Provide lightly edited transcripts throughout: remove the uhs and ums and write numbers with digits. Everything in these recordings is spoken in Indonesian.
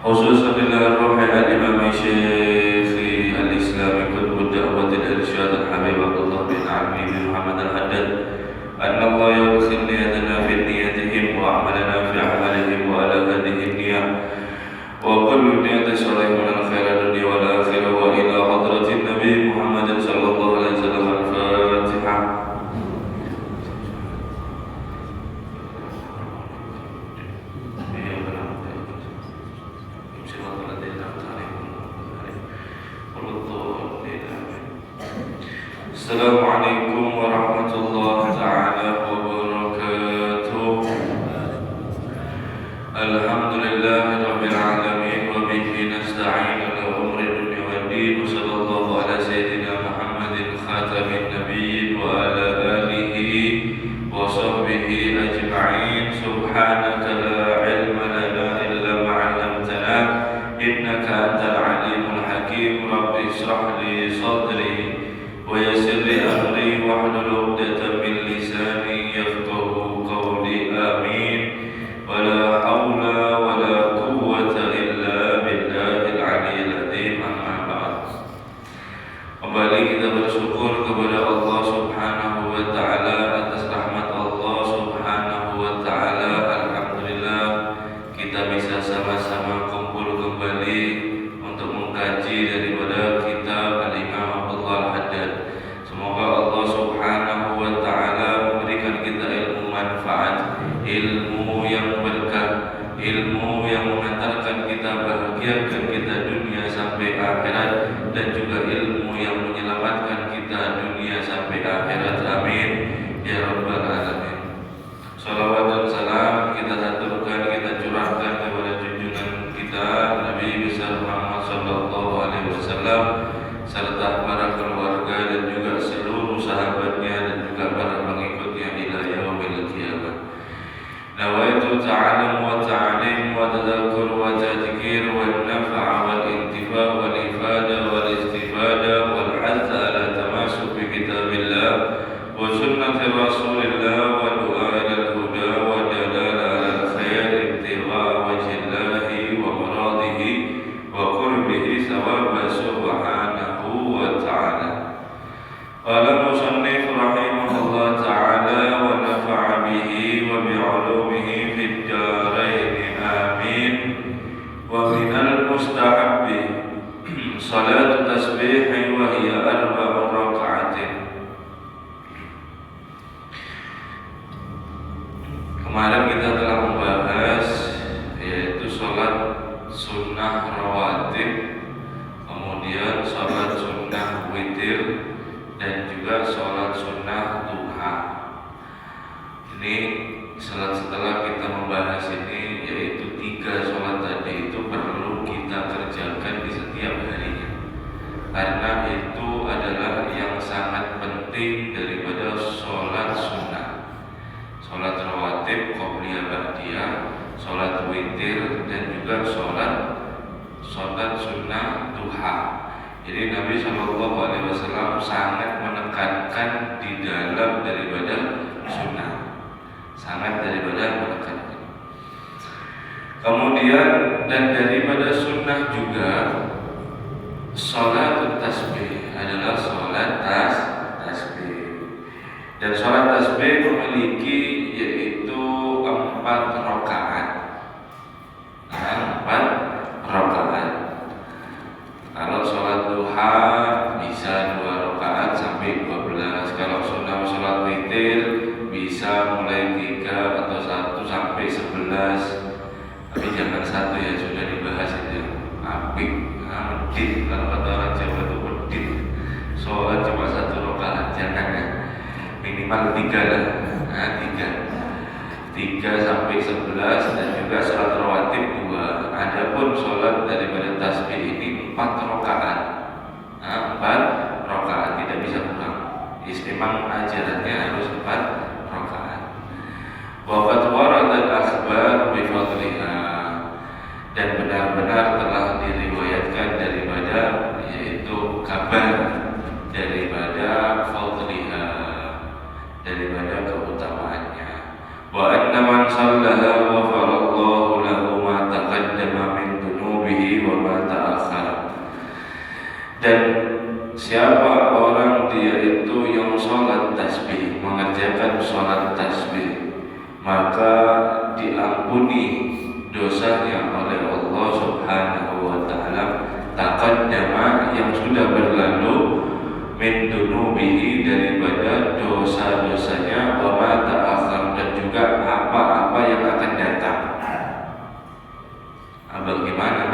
خصوصا إلى الروح الإمام شيخ الإسلام قطب الدعوة الإرشاد الحبيب عبد الله بن عمي بن محمد الحداد أن الله يدخل نيتنا في نيتهم وأعمالنا في أعمالهم وعلى هذه النية وكل نية صالح من الخير الدنيا والآخرة وإلى حضرة النبي محمد صلى الله عليه وسلم. الفاتحة. Assalamualaikum warahmatullahi ta'ala wabarakatuh. Alhamdulillahi rabbil alamin wa bihi nasta'in ala umri dunya wa din wa sallallahu ala sayyidina Muhammadin khatamin nabiyyin wa ala alihi wa sahbihi ajma'in. Subhanaka la ilma lana illa ma 'allamtana innaka antal alimul hakim. Rabbi ishrah li sadri ويسر لي أمري واحلل عقدة من لساني يفقهوا قولي آمين. ولا حول ولا قوة إلا بالله العلي العظيم. أما بعد. Kembali kita bersyukur kepada Allah Subhanahu wa taala atas rahmat Allah Subhanahu wa taala. Alhamdulillah kita bisa sama-sama kumpul kembali untuk mengkaji daripada kitab Al-Imam Abdullah Al-Haddad. Semoga Allah Subhanahu wa ta'ala memberikan kita ilmu manfaat, ilmu yang berkah, ilmu yang mengantarkan kita, bahagiakan kita dunia sampai akhirat, dan juga ilmu yang menyelamatkan kita dunia sampai akhirat. Amin ya rabbal alamin. Salawat dan salam kita aturkan, kita curahkan kepada junjungan kita Nabi besar Muhammad sallallahu alaihi wasallam serta para keluarga dan juga seluruh sahabatnya dan juga para pengikutnya ila yaumil qiyamah. Nawaitu ta'alum wa ta'lim wa tadhakkur wa tadhkir wa nafa'a wal intifa' wal ifada wal istifada wal hazza ala tamasuk bi kitabillah wa sunnati rasulillah wa du'a ila al-huda wa dalala ala al-khair ibtigha' wajhillahi wa maradihi wa qurbihi thawaba subhanahu wa ta'ala. Qala musannif rahimahullah ta'ala wa nafa'a bihi wa bi'ulumihi fid darain amin. Wa minal mustahabbi salatu tasbih wa hiya arba'u raka'atin. Kemarin kita telah membahas yaitu salat sunnah rawatib, kemudian salat sunnah witir, dan juga sholat sunnah duha. Ini setelah kita membahas ini, yaitu 3 sholat tadi itu perlu kita kerjakan di setiap harinya, karena itu adalah yang sangat penting daripada sholat sunnah. Sholat rawatib, qobliyah, ba'diyah, sholat witir, dan juga sholat sunnah duha. Jadi Nabi Shallallahu Alaihi Wasallam sangat menekankan di dalam daripada sunnah, sangat daripada menekankan. Kemudian dan daripada sunnah juga sholat tasbih adalah sholat tasbih. Dan sholat tasbih memiliki yaitu 4 rakaat. 4 rakaat. Kalau sholat duha bisa 2 rakaat sampai 12. Kalau sunnah sholat witir bisa mulai 3 atau 1 sampai 11. Tapi jangan 1 ya, sudah dibahas itu. Apik, medit. Kalau kata orang Jawa itu medit. Sholat cuma 1 rakaat, jangan ya. Minimal 3 lah. 3 sampai 11, dan juga sholat rawatib 2. Adapun sholat daripada tasbih ini 4 rakaat. 4 rakaat, tidak bisa kurang. Memang ajarannya harus 4 rakaat. Wa qad waradat akhbar bi fadliha, dan benar-benar telah diriwayatkan daripada yaitu kabar daripada fadliha, daripada keutamaannya. Wa anna man sallaha wa farallahu lahu ma taqaddama min sholat tasbih, maka diampuni dosanya oleh Allah Subhanahu wa Ta'ala. Taqaddama, yang sudah berlalu, min dunubihi, daripada dosa-dosanya, wa ma ta'akhkhar, dan juga apa-apa yang akan datang. Bagaimana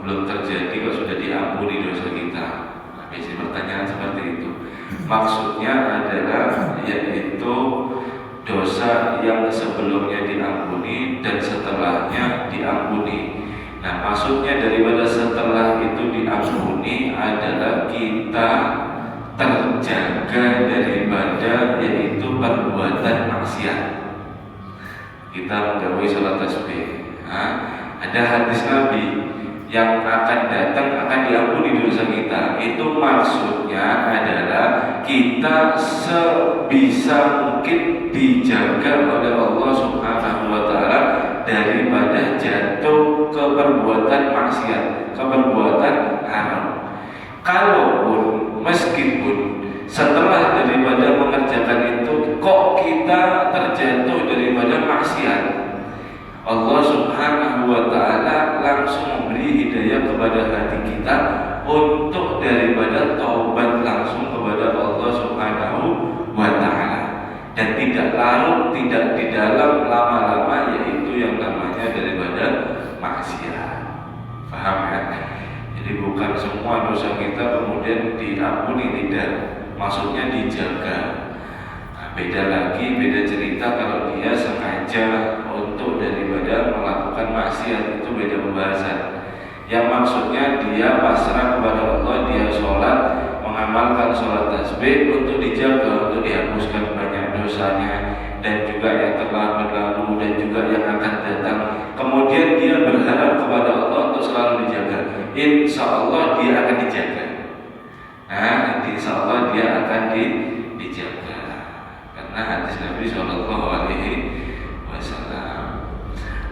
belum terjadi kok sudah diampuni dosa kita? Biasanya pertanyaan seperti itu. Maksudnya adalah yaitu dosa yang sebelumnya diampuni dan setelahnya diampuni. Nah, maksudnya daripada setelah itu diampuni adalah kita terjaga daripada yaitu perbuatan maksiat. Kita menjauhi sholat tasbih. Ada hadis Nabi yang akan datang akan diampuni dosa kita. Itu maksudnya adalah kita sebisa mungkin dijaga oleh Allah Subhanahu wa Ta'ala daripada jatuh ke perbuatan maksiat, ke perbuatan haram. Kalaupun meskipun setelah daripada mengerjakan itu kok kita terjatuh daripada maksiat, Allah Subhanahu wa Ta'ala langsung memberi hidayah kepada hati kita untuk daripada taubat langsung kepada Allah Subhanahu wa Ta'ala, dan tidak larut, tidak di dalam lama-lama yaitu yang namanya daripada maksiat. Paham ya? Jadi bukan semua dosa kita kemudian diampuni, tidak, maksudnya dijaga. Beda lagi, beda cerita kalau dia sengaja untuk daripada melakukan maksiat, itu beda pembahasan. Yang maksudnya dia pasrah kepada Allah, dia sholat, mengamalkan sholat tasbih untuk dijaga, untuk dihapuskan banyak dosanya dan juga yang telah berlalu dan juga yang akan datang. Kemudian dia berharap kepada Allah untuk selalu dijaga. Insya Allah dia akan dijaga. Insya Allah dia akan dijaga. Nah, hadis Nabi sallallahu alaihi wasallam.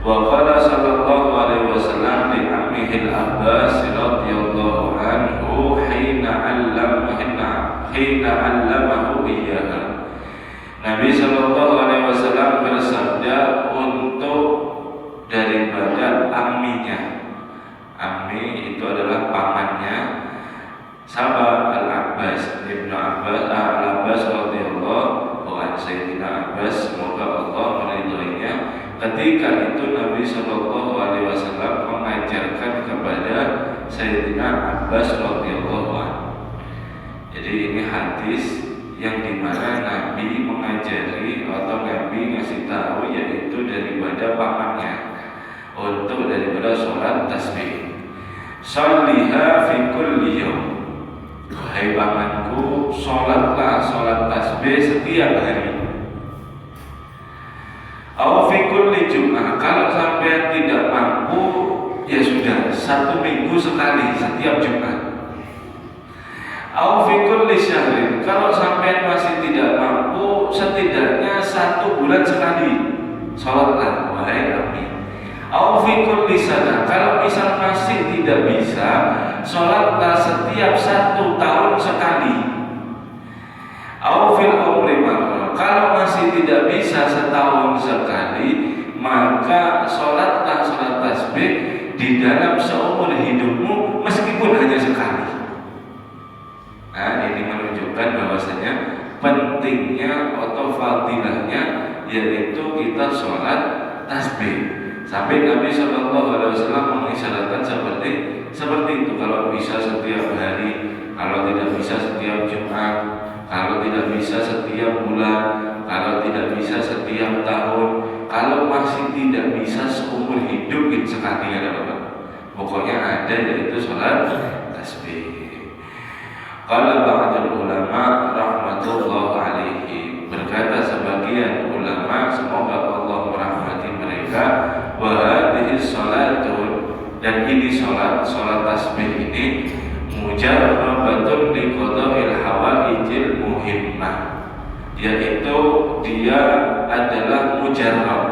Wa qala sallallahu alaihi wasallam li ammihi al-Abbas radhiyallahu anhu hina 'allamahu iyyaha. Nabi sallallahu alaihi wasallam bersabda untuk daripada amminya. Ammi itu adalah pamannya sahabat Al-Abbas, Ibnu Abbas, Al-Abbas radhiyallahu Sayyidina Abbas, semoga Allah meridhoinya. Ketika itu Nabi Shallallahu Alaihi Wasallam mengajarkan kepada Sayyidina Abbas radhiyallahu anhu. Jadi ini hadis yang dimana Nabi mengajari atau Nabi ngasih tahu yaitu daripada pamannya untuk daripada sholat tasbih. Sholliha fi kulli yawm. Wahai pamanku, sholatlah sholat tasbih setiap hari. Au fi kulli Jum'ah, kalau sampai tidak mampu ya sudah, 1 minggu sekali setiap Jumat. Au fi kulli syahrin, kalau sampai masih tidak mampu setidaknya 1 bulan sekali sholatlah wahai Nabi. Au fi kulli sana, kalau misal masih tidak bisa, sholatlah setiap 1 tahun sekali. Au fil umri marrah, kalau masih tidak bisa setahun sekali, maka sholatlah sholat tasbih di dalam seumur hidupmu meskipun hanya sekali. Nah, ini menunjukkan bahwasanya pentingnya atau fadilahnya yaitu kita sholat tasbih. Sampai Nabi Shallallahu Alaihi Wasallam mengisyaratkan seperti itu. Kalau bisa setiap hari, kalau tidak bisa setiap Jumat, kalau tidak bisa setiap bulan, kalau tidak bisa setiap tahun, kalau masih tidak bisa seumur hidup sekali ada apa? Pokoknya ada yaitu sholat tasbih. Qala ba'dul ulama rahmatullah alaihi, berkata sebagian ulama, semoga Allah merahmati mereka, wa hadhihi sholatun, dan ini sholat tasbih ini mujarrabatun li qada'il hawaijil muhimmah, yaitu dia adalah mujarrab.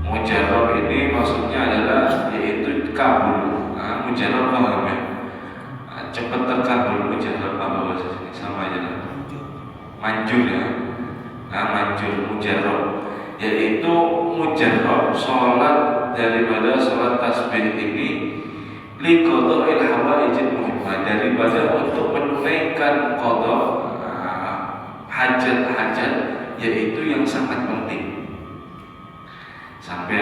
Mujarrab ini maksudnya adalah yaitu kabul. Mujarrab paham ya? Cepat terkabul. Mujarrab apa bahasa sini? Sama aja lah. manjur ya. Nah, manjur mujarrab, yaitu mujarrab sholat daripada sholat tasbih ini liqada'il hawaijil muhimmah, daripada untuk menunaikan qada hajat-hajat yaitu yang sangat penting. Sampai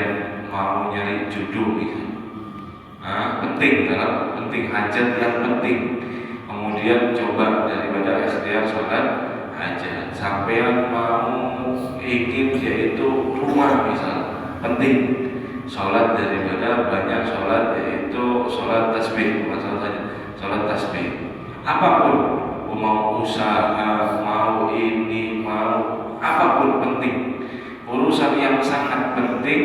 mau nyari jodoh gitu. Penting, kalau penting hajat yang penting. Kemudian coba daripada ikhtiar sholat hajat. Sampai mau ingin yaitu rumah misal, penting sholat daripada banyak sholat yaitu sholat tasbih, sholat tasbih. Apapun, mau usaha, mau ini, mau apapun penting. Urusan yang sangat penting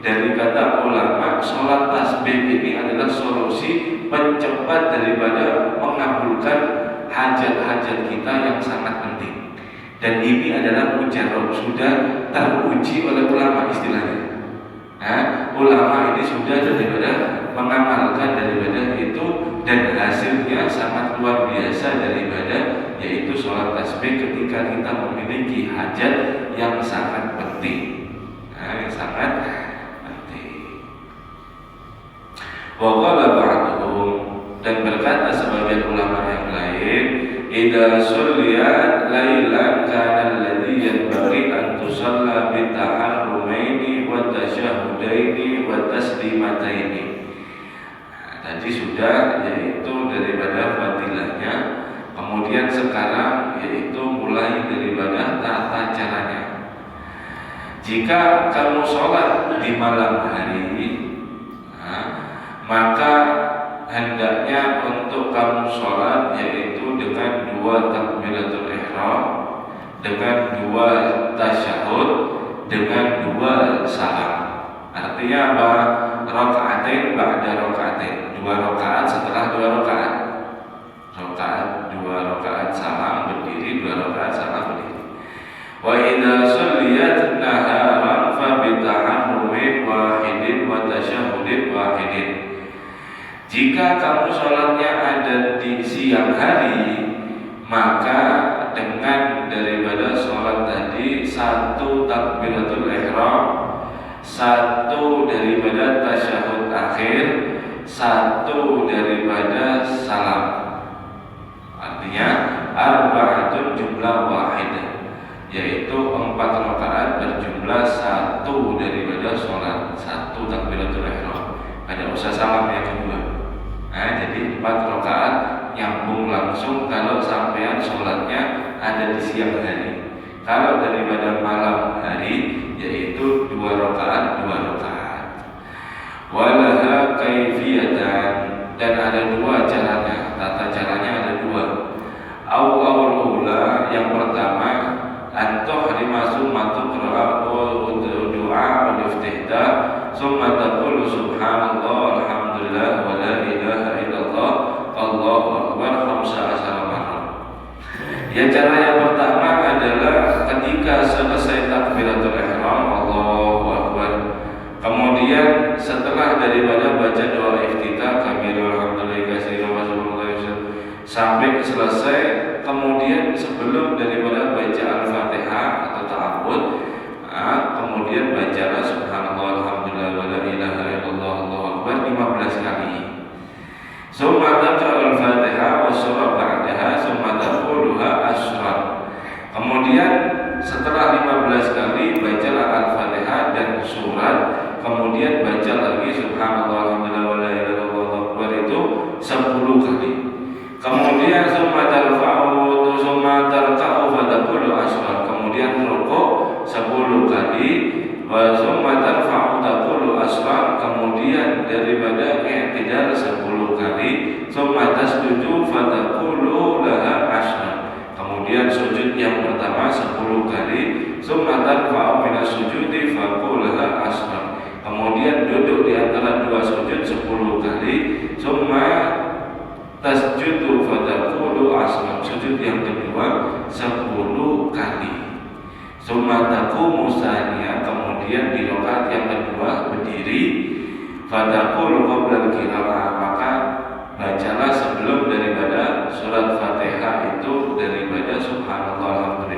dari kata ulama, sholat tasbih ini adalah solusi pencepat daripada mengabulkan hajat-hajat kita yang sangat penting. Dan ini adalah mujarrab, sudah teruji oleh ulama istilahnya. Ulama ini sudah daripada mengamalkan daripada itu, dan hasilnya sangat luar biasa daripada yaitu sholat tasbih ketika kita memiliki hajat yang sangat penting. Yang sangat penting. Wa qala ba'duhum, dan berkata sebagian ulama yang lain, idza sulliyat lailan kana alladhi yanbaghi an tusalla bi taharrumaini wa tasyahudaini wa taslimataini. Tadi sudah yaitu daripada fadilahnya, kemudian sekarang yaitu mulai daripada tata caranya. Jika kamu sholat di malam hari, maka hendaknya untuk kamu sholat yaitu dengan 2 takbiratul ihram, dengan 2 tasyahud, dengan 2 salam. Artinya apa? Rakaatain ba'da rakaatain, 2 rakaat setelah 2 rakaat. 2 rakaat salam berdiri, 2 rakaat salam berdiri. Wa idza shalliyat naharan fa bi ta'arrumin wahidin wa tasyahudin wahidin. Jika kamu sholatnya ada di siang hari, maka dengan daripada sholat tadi 1 takbiratul ihram, 1 daripada tasyahud akhir, 1 daripada salam. Artinya arba'atun jumlah wahidah, yaitu 4 rakaat berjumlah 1 daripada sholat, 1 takbiratul ihram. Ada usah salam yang kedua. Jadi 4 rakaat nyambung langsung kalau sampean sholatnya ada di siang hari. Kalau daripada malam hari yaitu 2 rakaat, 2 rakaat. Walaha kaifiyatan, dan ada 2 caranya. Tata caranya ada 2. Awal ula, yang pertama, antoh dimasuk matuk doa al-iftihdah, summa taqulu subhanallah alhamdulillah wa la ilaha illallah Allahu akbar 15 marrah. Ya, cara yang pertama adalah ketika selesai takbiratul ihram Allahu akbar, kemudian setelah daripada baca doa iftitah kabirul hamdulillah katsiran wa subhanallah sampai selesai, kemudian sebelum daripada baca al-fatihah atau ta'awud, kemudian bacalah subhanallah alhamdulillah wa la ilaha illallah Allahu akbar 15 kali. Summa taqra'ul fatihah wa surah ba'daha summa taquluha asyran. Kemudian setelah 15 kali bacalah al-fatihah dan surat, kemudian baca lagi subhanallah alhamdulillah wa la ilaha illallah Allahu akbar itu 10 kali. Kemudian summa tarfa'u summa tarka'u fa taqulu asyran. Kemudian rukuk 10 kali, wa summa tarfa'u taqulu asyran. Kemudian daripada i'tidal 10 kali, summa tasjudu fa taqulu laha asyran. Kemudian sujud yang pertama 10 kali, summa tarfa'u minas sujudi fa qul laha asyran. Kemudian duduk di antara 2 sujud 10 kali, summa tasjudu fa taqulu asyran. Sujud yang kedua 10 kali. Summa taqumu tsaniya, kemudian di rakaat yang kedua berdiri, fa taqulu qabla al-qiraah, maka bacalah sebelum daripada surat Fatihah itu daripada subhanallah alhamdulillah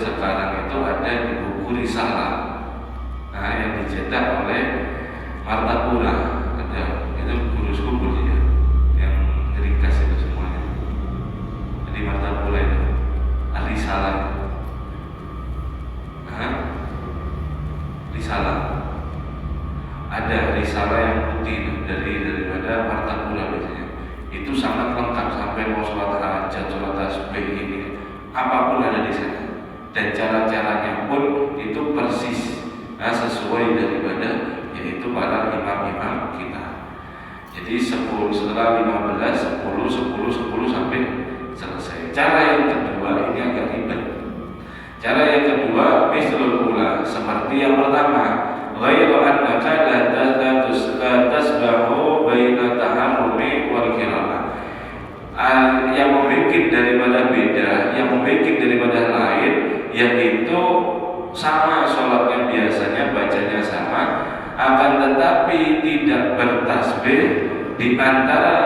sekarang itu ada di buku Risalah, yang dicetak oleh Martapura. Ada, itu guru skupul ya, yang ringkas itu semuanya. Jadi Martapura itu Risalah. Risalah. Ada Risalah yang putih daripada Martapura biasanya. Itu sangat lengkap sampai mau sholat hajat, sholat tasbih ini, apapun ada di sana. Dan cara-caranya pun itu persis sesuai daripada yaitu para imam-imam kita. Jadi 10 setelah 15, 10 sampai selesai. Cara yang kedua ini agak ribet. Cara yang kedua mislul ula, seperti yang pertama, ghairu annaka la tasbahu baina taharrumi wal qiraah. Yang membuat daripada beda, yang membuat daripada lain, yaitu sama sholatnya biasanya bacanya sama, akan tetapi tidak bertasbih di antara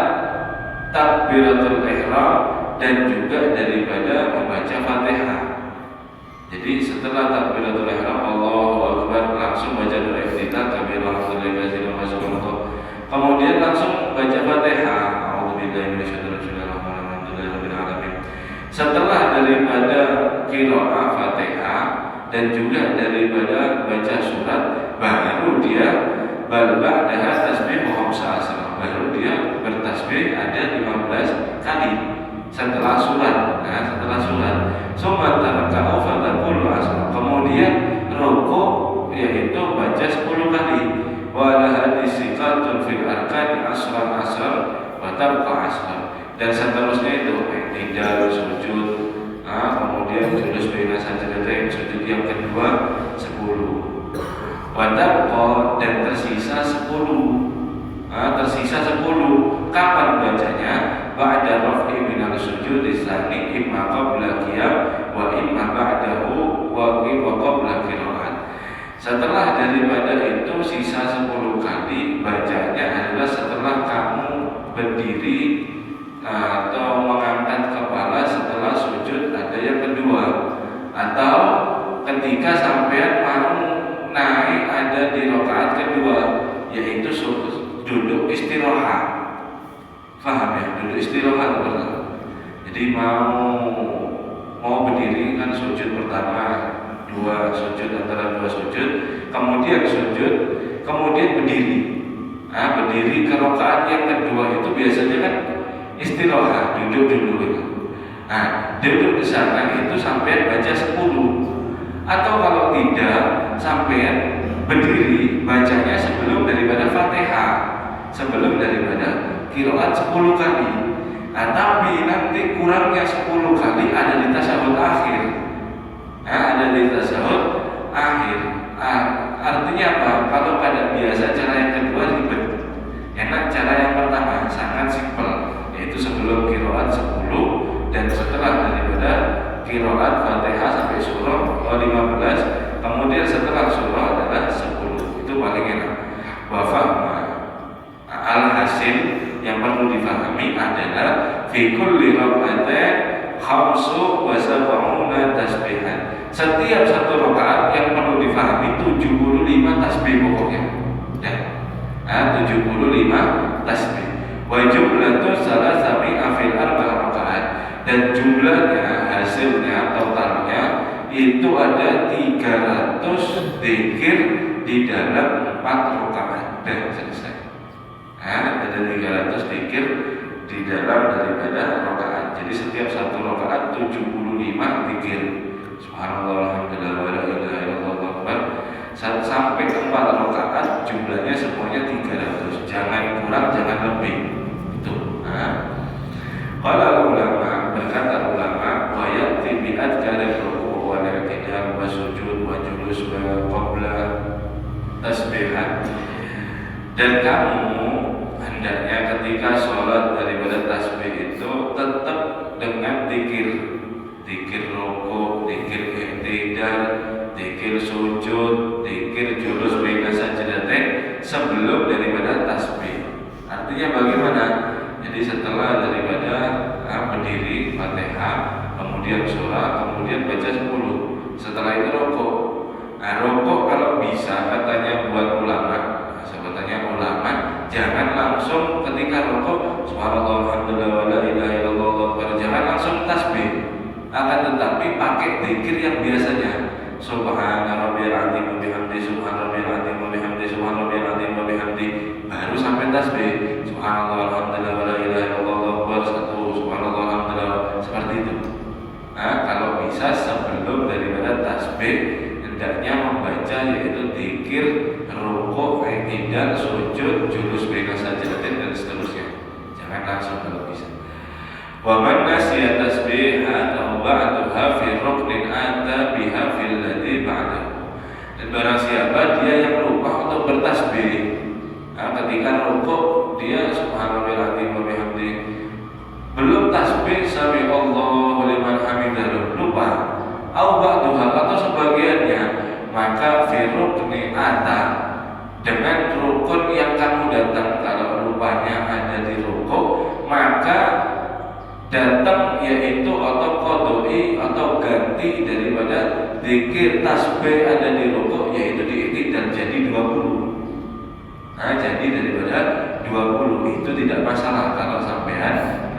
takbiratul ihram dan juga daripada membaca Fatihah. Jadi setelah takbiratul ihram Allahu Akbar langsung baca doa iftitah kemudian langsung baca Fatihah. Setelah daripada qiraah Fatihah dan juga daripada baca surat, baru dia ba'daha tasbih khamsa, baru dia bertasbih ada 15 kali setelah surat. Setelah surat summa taraka'u fatakulu asra, kemudian rukuk yaitu baca 10 kali. Wa la hadisiqatun fil arkani asran wa tabqa asran, dan seterusnya itu tidak sujud, kemudian julus baina sajdatain, sujud yang kedua 10, wadabqa, dan tersisa 10. Tersisa 10 kapan bacanya? Ba'da raf'i minal sujud tsani imma qabla qiyam wa imma ba'dahu wa qabla qira'at. Setelah daripada itu sisa 10 kali bacanya adalah setelah kamu berdiri atau mengangkat kepala setelah sujud ada yang kedua, atau ketika sampai mau naik ada di rakaat kedua, yaitu duduk istirahat. Paham ya? Duduk istirahat pertama. Jadi mau berdiri kan sujud pertama, antara dua sujud, kemudian sujud, kemudian berdiri. Berdiri ke rakaat yang kedua itu biasanya kan istirahat, duduk dulu itu. Duduk di sana itu sampai baca 10. Atau kalau tidak, sampai berdiri bacanya sebelum daripada Fatihah, sebelum daripada qiraat 10 kali. Tapi nanti kurangnya 10 kali ada di tasyahud akhir. Ada di tasyahud akhir. Artinya apa? Kalau pada biasa cara yang kedua ribet. Enak cara yang pertama, sangat simpel, yaitu sebelum qiraat 10 dan setelah daripada qiraat Fatihah sampai surah 15, kemudian setelah surah adalah 10. Itu paling enak. Wa fahma. Alhasil yang perlu difahami adalah fi kulli rak'atin khamsu wa sab'una tasbihan. Setiap satu rakaat yang perlu difahami 75 tasbih pokoknya. 75 tasbih. Wa jumlatu salasami'a fil arba' rakaat, dan jumlahnya, hasilnya, totalnya itu ada 300 zikir di dalam 4 rakaat. Dan selesai. Ada 300 zikir di dalam daripada rakaat. Jadi setiap satu rakaat 75 zikir. Subhanallah, alhamdulillah, wa la ilaha illallah, Allahu akbar. Sampai 4 rakaat jumlahnya semuanya 300. Jangan kurang, jangan lebih. Itu. Qala ulama, berkata ulama, wa ya'ti bi adkaril ruku' wal i'tidal wa sujud wa julus wa qabla tasbihan. Dan kamu hendaknya ketika sholat daripada tasbih itu tetap dengan zikir rukuk, zikir i'tidal, zikir sujud, zikir julus baina sajdatain sebelum daripada tasbih. Artinya bagaimana? Jadi setelah daripada berdiri Fatihah, kemudian surah, kemudian baca 10. subhana rabbiyal azim wa bihamdi, subhana rabbiyal azim wa bihamdi, subhana rabbiyal azim wa bihamdi, baru sampai tasbih subhanallah alhamdulillah wa la ilaha illallah Allahu akbar, satu subhanallah alhamdulillah, seperti itu. Nah, kalau bisa sebelum daripada tasbih hendaknya membaca yaitu dzikir, rukuk, i'tidal, sujud, julus baina sajdatain dan seterusnya. Jangan langsung kalau bisa. Wa man nasiya tasbiha aw ba'daha fi ruknin ata biha fil ladzi ba'dahu. Dan barang siapa dia yang lupa untuk bertasbih, ketika rukuk dia subhanallahil azim wa bihamdi, belum tasbih sami Allahu liman hamidah, lupa, au ba'daha atau sebagiannya, maka fi rukni ata, dengan rukun yang kamu datang. Kalau rupanya ada di rukuk, maka datang yaitu atau qodoi atau ganti daripada zikir tasbih ada di rukuk, yaitu di i'tidal jadi 20. Nah, jadi daripada 20 itu tidak masalah kalau sampean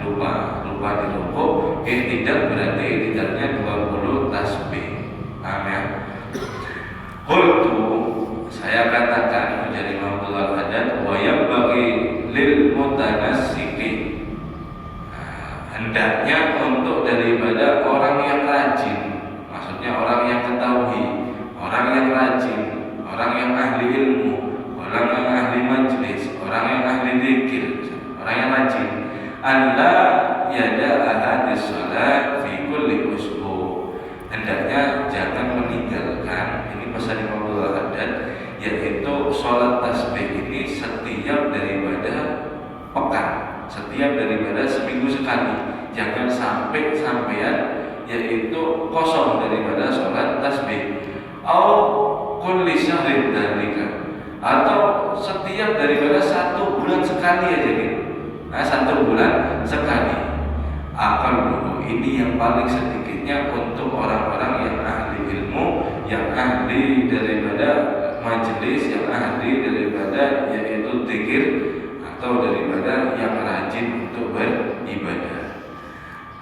lupa di rukuk, i'tidal berarti i'tidalnya 20 tasbih. Paham ya? Qultu, saya katakan dari Imam Al-Haddad, wa yambaghi lil mutanassiki, hendaknya untuk daripada orang yang rajin, maksudnya orang yang ketahui, orang yang rajin, orang yang ahli ilmu, orang yang ahli majlis, orang yang ahli zikir, orang yang rajin, alla yada'a hadis salat fi kulli usbu, hendaknya jangan meninggalkan, ini pesan Imam Al-Haddad, yaitu sholat tasbih ini setiap daripada pekan, setiap daripada seminggu sekali. Jangan sampai sampean yaitu kosong daripada sholat tasbih. Au kulli syahrin dzalika, atau setiap daripada 1 bulan sekali aja gitu. Nah, 1 bulan sekali. Akal dulu ini yang paling sedikitnya untuk orang-orang yang ahli ilmu, yang ahli daripada majelis, yang ahli daripada yaitu zikir, atau daripada yang rajin untuk beribadah.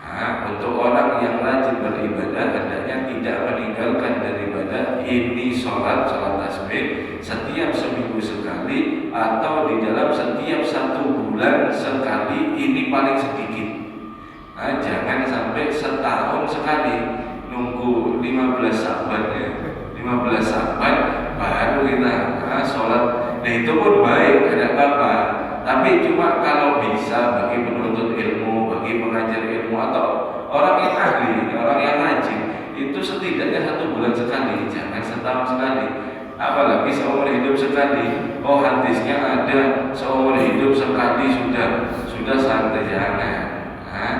Nah, untuk orang yang rajin beribadah hendaknya tidak meninggalkan daripada ini sholat tasbih setiap seminggu sekali, atau di dalam setiap 1 bulan sekali, ini paling sedikit. Nah, jangan sampai setahun sekali, nunggu 15 Sa'ban ya, 15 Sa'ban baru kita sholat. Nah, itu pun baik, tidak apa-apa. Tapi cuma kalau bisa bagi penuntut ilmu, bagi pengajar ilmu, atau orang yang ahli, orang yang rajin, itu setidaknya 1 bulan sekali, jangan setahun sekali. Apalagi seumur hidup sekali. Oh, hadisnya ada seumur hidup sekali sudah santai, jangan. Nah,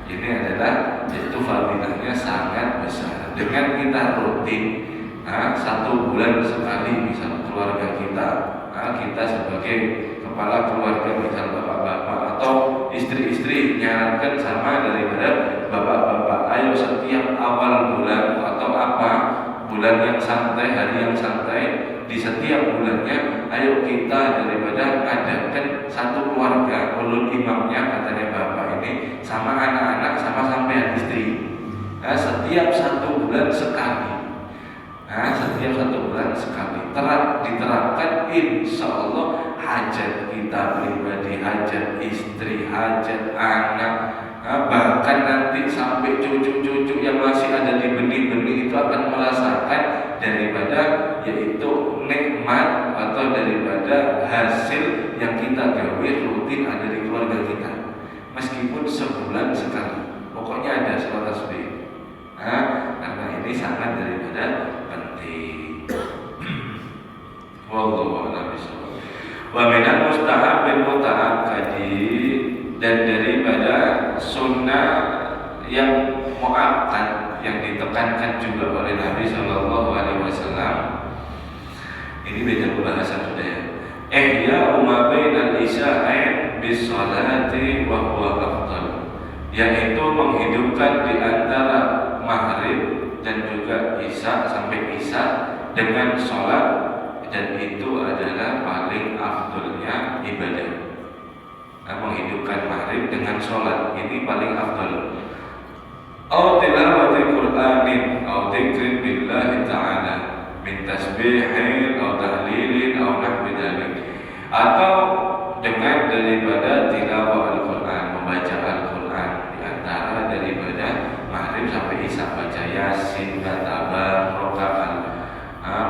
ini adalah itu fadilahnya sangat besar. Dengan kita rutin 1 bulan sekali, misal keluarga kita, kita sebagai kepala keluarga, misal bapak-bapak atau istri-istri, nyarankan sama daripada bapak-bapak, ayo setiap awal bulan atau bulan yang santai, hari yang santai, di setiap bulannya ayo kita daripada adakan 1 keluarga, ulul imamnya katanya bapak ini, sama anak-anak, sama sampean istri. Nah, setiap 1 bulan sekali. Nah, setiap 1 bulan sekali diterapkan, insya Allah hajat kita pribadi, hajat istri, hajat anak, bahkan nanti sampai cucu-cucu yang masih ada di benih-benih itu akan merasakan daripada yaitu nikmat atau daripada hasil yang kita gawe rutin ada di keluarga kita, meskipun sebulan sekali. Pokoknya ada sholat tasbih. Karena ini sangat daripada penting. Wallahu a'lam bishawab. Wa minal mustahabbil muta'akkadi, dan daripada sunnah yang muakkad yang ditekankan juga oleh Nabi Shallallahu Alaihi Wasallam. Ini beda pembahasan sudah ya. Ihya ma bainal isya'ain bis salati wa huwa afdal, yaitu menghidupkan di antara maghrib dan juga isya sampai isya dengan sholat, dan itu adalah paling afdolnya ibadah. Menghidupkan maghrib dengan sholat ini paling afdol. Au tilawati Qur'anin au dzikrin billahi ta'ala min tasbihin atau tahlilin atau nahwi dzalik, atau dengan daripada tilawah Al-Qur'an, membaca Al-Qur'an di antara daripada maghrib sampai isya, baca Yasin, Tabarak,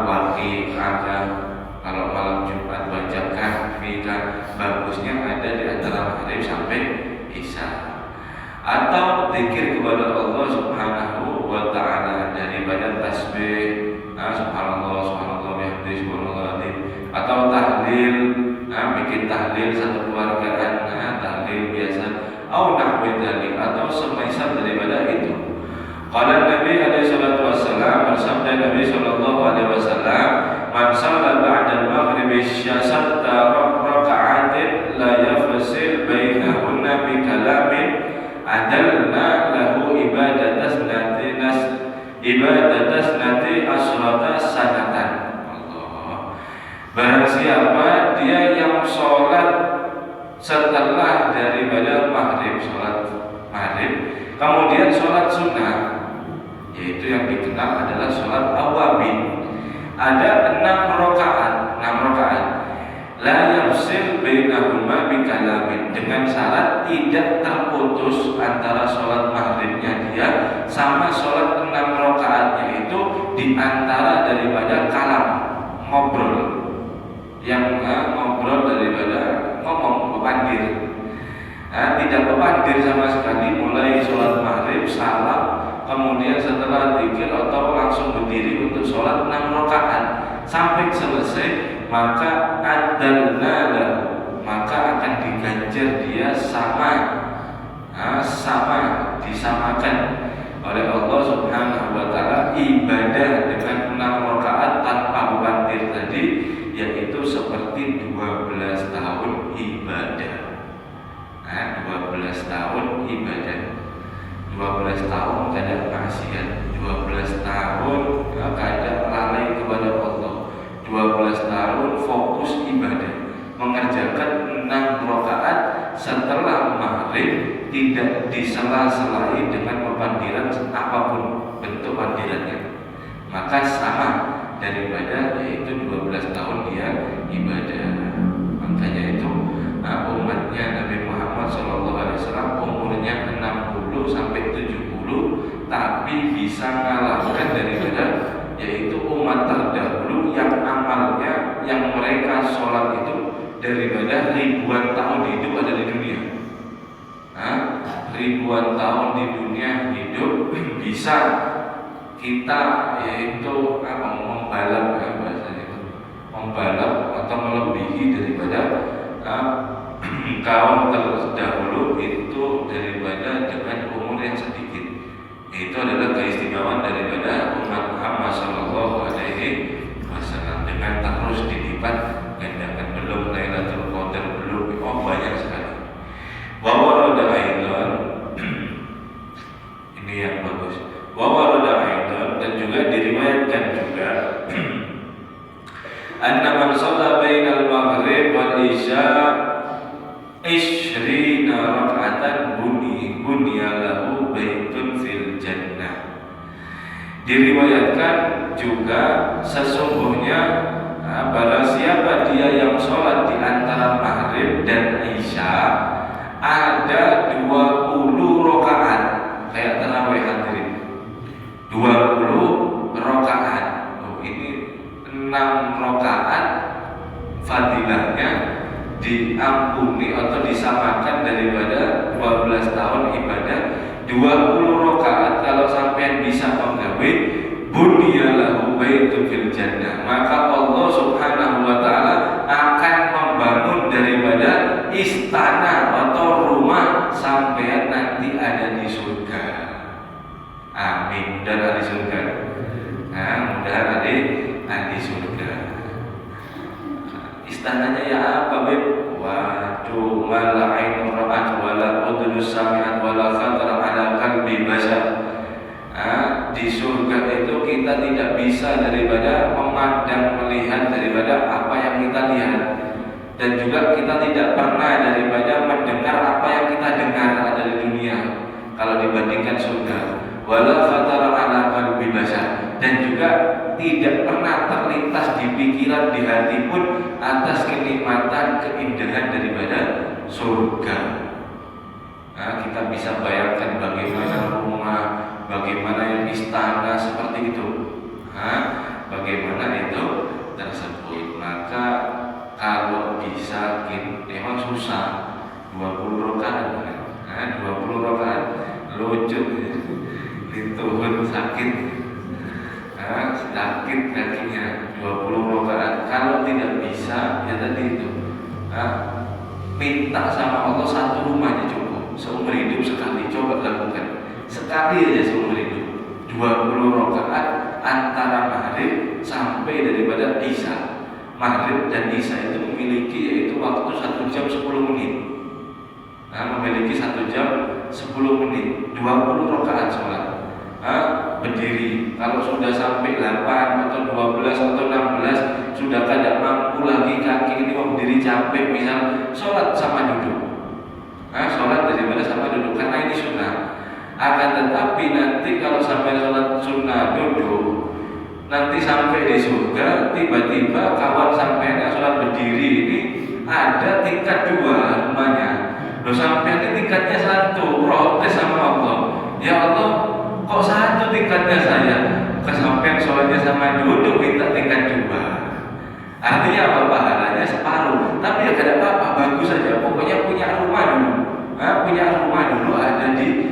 Waqi'ah, kalau malam Jumat baca Kahfi, bagusnya ada di antara maghrib sampai isya, atau zikir kepada Allah Subhanahu wa ta'ala daripada tasbih, subhanallah, subhanallah, bihamdihi, subhanallah, atau tahlil, bikin tahlil satu keluargaan, tahlil biasa, atau nahwi dzalik, atau semisal daripada itu. Qala Nabi alaihi salatu wassalam, bersabda Nabi sallallahu alaihi wasallam, man shalla ba'da al-maghrib syasatta raka'atin la yafsil bainahunna bi kalamin adalna lahu ibadatas nati asrata sanatan. Allah. Barang siapa dia yang sholat setelah daripada maghrib, sholat maghrib, kemudian sholat sunnah, yaitu yang dikenal adalah sholat awabin, ada 6 rakaat, la yafsil bainahuma bi kalamin, dengan syarat tidak terputus antara sholat maghribnya dia sama sholat 6 rakaatnya itu di antara daripada kalam, ngobrol, yang ngobrol daripada ngomong, pepandir, tidak pepandir sama sekali, mulai sholat maghrib salam, kemudian setelah zikir atau langsung berdiri untuk sholat 6 rakaat sampai selesai, maka maka akan diganjar dia sama disamakan oleh Allah Subhanahu wa ta'ala ibadah dengan 6 rakaat tanpa pepandir tadi, yaitu seperti 12 tahun ibadah. 12 tahun ibadah, 12 tahun kada maksiat, 12 tahun kada lalai kepada Allah, 12 tahun fokus ibadah, mengerjakan 6 rakaat setelah maghrib, tidak disela-selai dengan pepandiran apapun bentuk pandirannya, maka sama daripada yaitu 12 tahun dia ibadah. Makanya itu umatnya Nabi Muhammad SAW umurnya 60 sampai 70, tapi bisa mengalahkan daripada yaitu umat terdahulu yang amalnya, yang mereka sholat itu daripada ribuan tahun hidup ada di dunia. Ribuan tahun di dunia hidup bisa kita yaitu membalap, membalap atau melebihi daripada kaum terdahulu itu daripada dengan umur yang sedikit. Itu adalah keistimewaan daripada umat Muhammad Sallallahu Alaihi Wasallam, dengan terus dilipat gandakan, belum Lailatul Qadar, belum banyak sekali. Wawarada aidan, ini yang bagus. Wawarada aidan, dan juga diriwayatkan juga anna man shalla bainal maghrib wal isya 20 rak'atan bunya lahu baitun fil jannah. Diriwayatkan juga sesungguhnya barang siapa dia yang sholat di antara maghrib dan isya ada 20 rakaat, kayak tarawih hadirin, 20 rakaat. Ini 6 rakaat fadilahnya diampuni atau disamakan daripada 12 tahun ibadah. 20 rakaat kalau sampai bisa menggawe bunyalahu baitun fil jannah, maka Allah Subhanahu wa ta'ala akan membangun daripada istana atau rumah sampai nanti ada di surga. Amin. Dan ada di surga. Mudah-mudahan ada di surga. Istananya ya apa, Beb? Waduh, wala ainun ra'at wala udhun sami'at wala khatara ala qalbi bashar. Di surga itu kita tidak bisa daripada memandang, melihat daripada apa yang kita lihat, dan juga kita tidak pernah daripada mendengar apa yang kita dengar ada di dunia kalau dibandingkan surga. Wala khatara ala qalbi bashar, dan juga tidak pernah terlintas di pikiran, di hati pun atas kenikmatan, keindahan daripada surga. Nah, kita bisa bayangkan bagaimana rumah, bagaimana yang istana seperti itu, bagaimana itu tersebut. Maka kalau bisa memang susah 20 rakaat, 20 rakaat lucu, dituhun sakit, sakit kakinya 20 rakaat. Kalau tidak bisa, ya tadi itu, minta sama Allah satu rumah aja cukup. Seumur hidup sekali, coba lakukan sekali aja seumur hidup. 20 rakaat antara maghrib sampai daripada isya. Maghrib dan isya itu memiliki yaitu waktu 1 jam 10 menit. Memiliki 1 jam 10 menit. 20 rakaat sholat. Berdiri. Kalau sudah sampai 8 atau 12 atau 16 sudah tidak mampu lagi, kaki ini mau berdiri capek, misal sholat sama duduk. Sholat daripada sama duduk, karena ini sunnah. Akan tetapi nanti kalau sampai sholat sunnah duduk, nanti sampai di surga tiba-tiba kawan sampai sholat berdiri ini ada tingkat 2 rumahnya. Loh, sampai ini tingkatnya 1, protes sama Allah. Ya Allah, kok 1 tingkatnya saya? Kesampean sholatnya sama duduk minta tingkat 2. Artinya apa? Pahalanya separuh. Tapi ya tidak apa-apa, bagus saja. Pokoknya punya rumah dulu. Punya rumah dulu ada di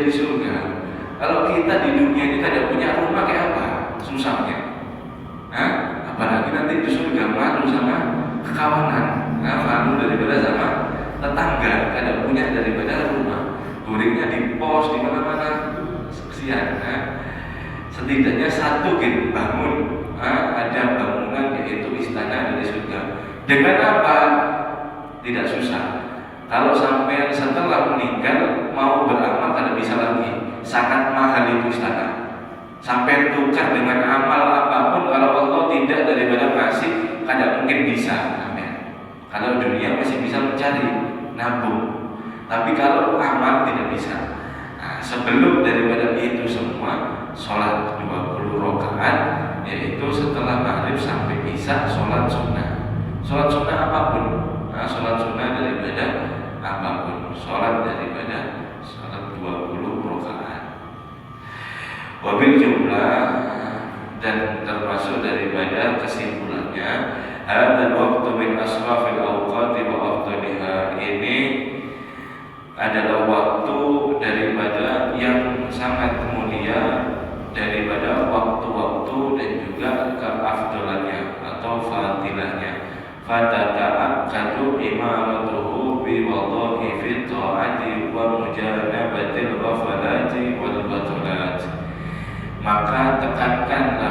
surga. Kalau kita di dunia ini tidak punya rumah, kayak apa susahnya? Apalagi nanti di surga malu sama kekawanan, malu daripada sama tetangga, tidak punya daripada rumah. Guringnya di pos di mana-mana, kesian. Setidaknya 1 bangun, ada bangunan yaitu istana dari surga. Dengan apa? Tidak susah. Kalau sampai setelah meninggal mau beramal tidak bisa lagi, sangat mahal itu istana. Sampai tukar dengan amal apapun, kalau Allah tidak daripada ngasih, tidak mungkin bisa. Kalau dunia masih bisa mencari, nabung. Tapi kalau amal tidak bisa. Sebelum daripada itu semua, sholat 20 rakaat, yaitu setelah maghrib sampai isya, sholat sunnah. Sholat sunnah apapun, sholat sunnah daripada apapun, sholat daripada sholat 20 rakaat. Wabil jumlah, dan termasuk daripada kesimpulannya, hadza waktu min asrafil awqati wa afdaliha, ini adalah waktu daripada yang sangat mulia daripada waktu-waktu dan juga keafdalannya atau fadilahnya. Fatata'akkadu imamatuhu biwadha'i fi ta'ati wa mujanabatil ghafalati wal batulat. Maka tekankan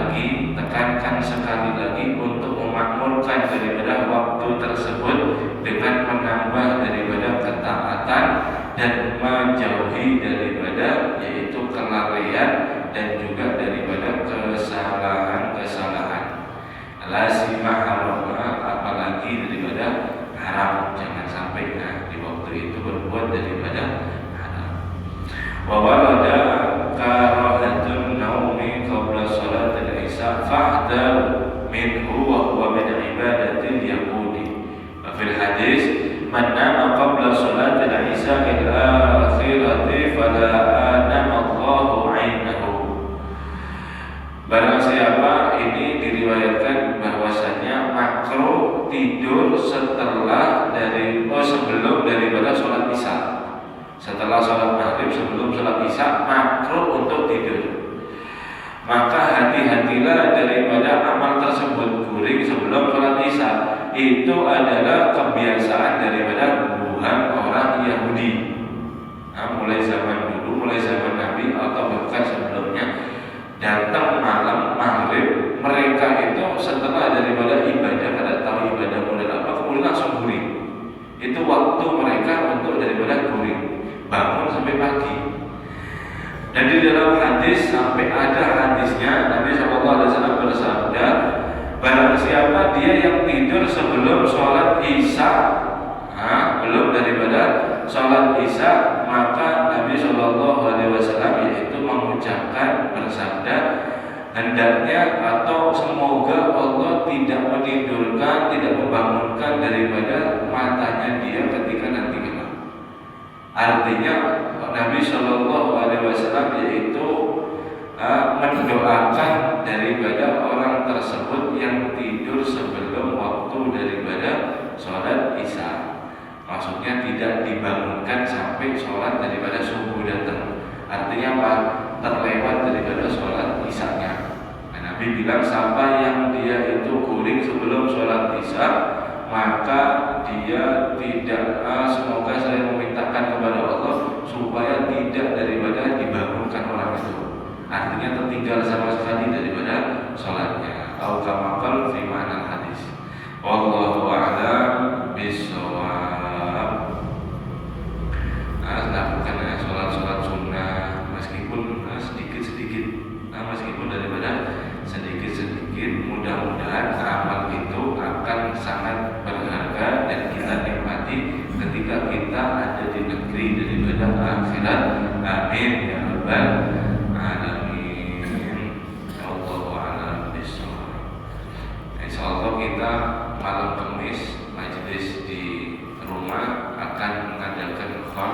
sekali lagi untuk memakmurkan daripada waktu tersebut dengan menambah daripada ketaatan dan menjauhi daripada yaitu kelalaian dan juga daripada kesalahan-kesalahan. Lasimah haramah, apalagi daripada haram, jangan sampai di waktu itu berbuat daripada haram. Wa warada karahatun naumi qabla salatil isya fahdar minhu wa huwa min ibadatil yahudi. Wa fil hadis man nama qabla salatil isya il akhirati fala anama Allahu 'ainahu. Barang siapa, ini diriwayatkan bahwasanya makruh tidur setelah sebelum daripada sholat isya. Setelah sholat maghrib, sebelum sholat isya, makruh untuk tidur. Maka hati-hatilah daripada amal tersebut. Guring sebelum sholat isya itu adalah kebiasaan daripada buhan orang Yahudi. Mulai zaman dulu, mulai zaman Nabi atau bahkan sebelumnya, datang malam maghrib, mereka itu setelah daripada ibadah, kada tahu ibadah model apa, kemudian langsung guring. Itu waktu mereka untuk daripada guring, bangun sampai pagi. Dan di dalam hadis sampai ada hadisnya Nabi SAW bersabda, barang siapa dia yang tidur sebelum sholat isya, belum daripada sholat isya, maka Nabi SAW yaitu mengucapkan bersabda, hendaknya atau semoga Allah tidak menidurkan, tidak membangunkan daripada matanya dia ketika nanti gelap. Artinya Nabi Shallallahu Alaihi Wasallam yaitu mendoakan daripada orang tersebut yang tidur sebelum waktu daripada sholat isya. Maksudnya tidak dibangunkan sampai sholat daripada subuh datang. Artinya apa? Terlewat daripada sholat isya-nya. Nah, Nabi bilang siapa yang dia itu guring sebelum sholat isya, maka dia tidak semoga saya memintakan kepada Allah supaya tidak daripada dibangunkan orang itu. Artinya tertinggal sama sekali daripada sholatnya. Atau kamakal fi ma'na hadis. Wallahu a'lam bishawab. Lakukan sholat sunnah meskipun sedikit-sedikit, meskipun daripada sedikit-sedikit, mudah-mudahan amal itu akan sangat berharga dan kita nikmati ketika kita ada di negeri daripada akhirat. Amin ya rabbal alamin. Allahu a'lam bishawab. Insyaallah kita malam Kamis majelis di rumah akan mengadakan khol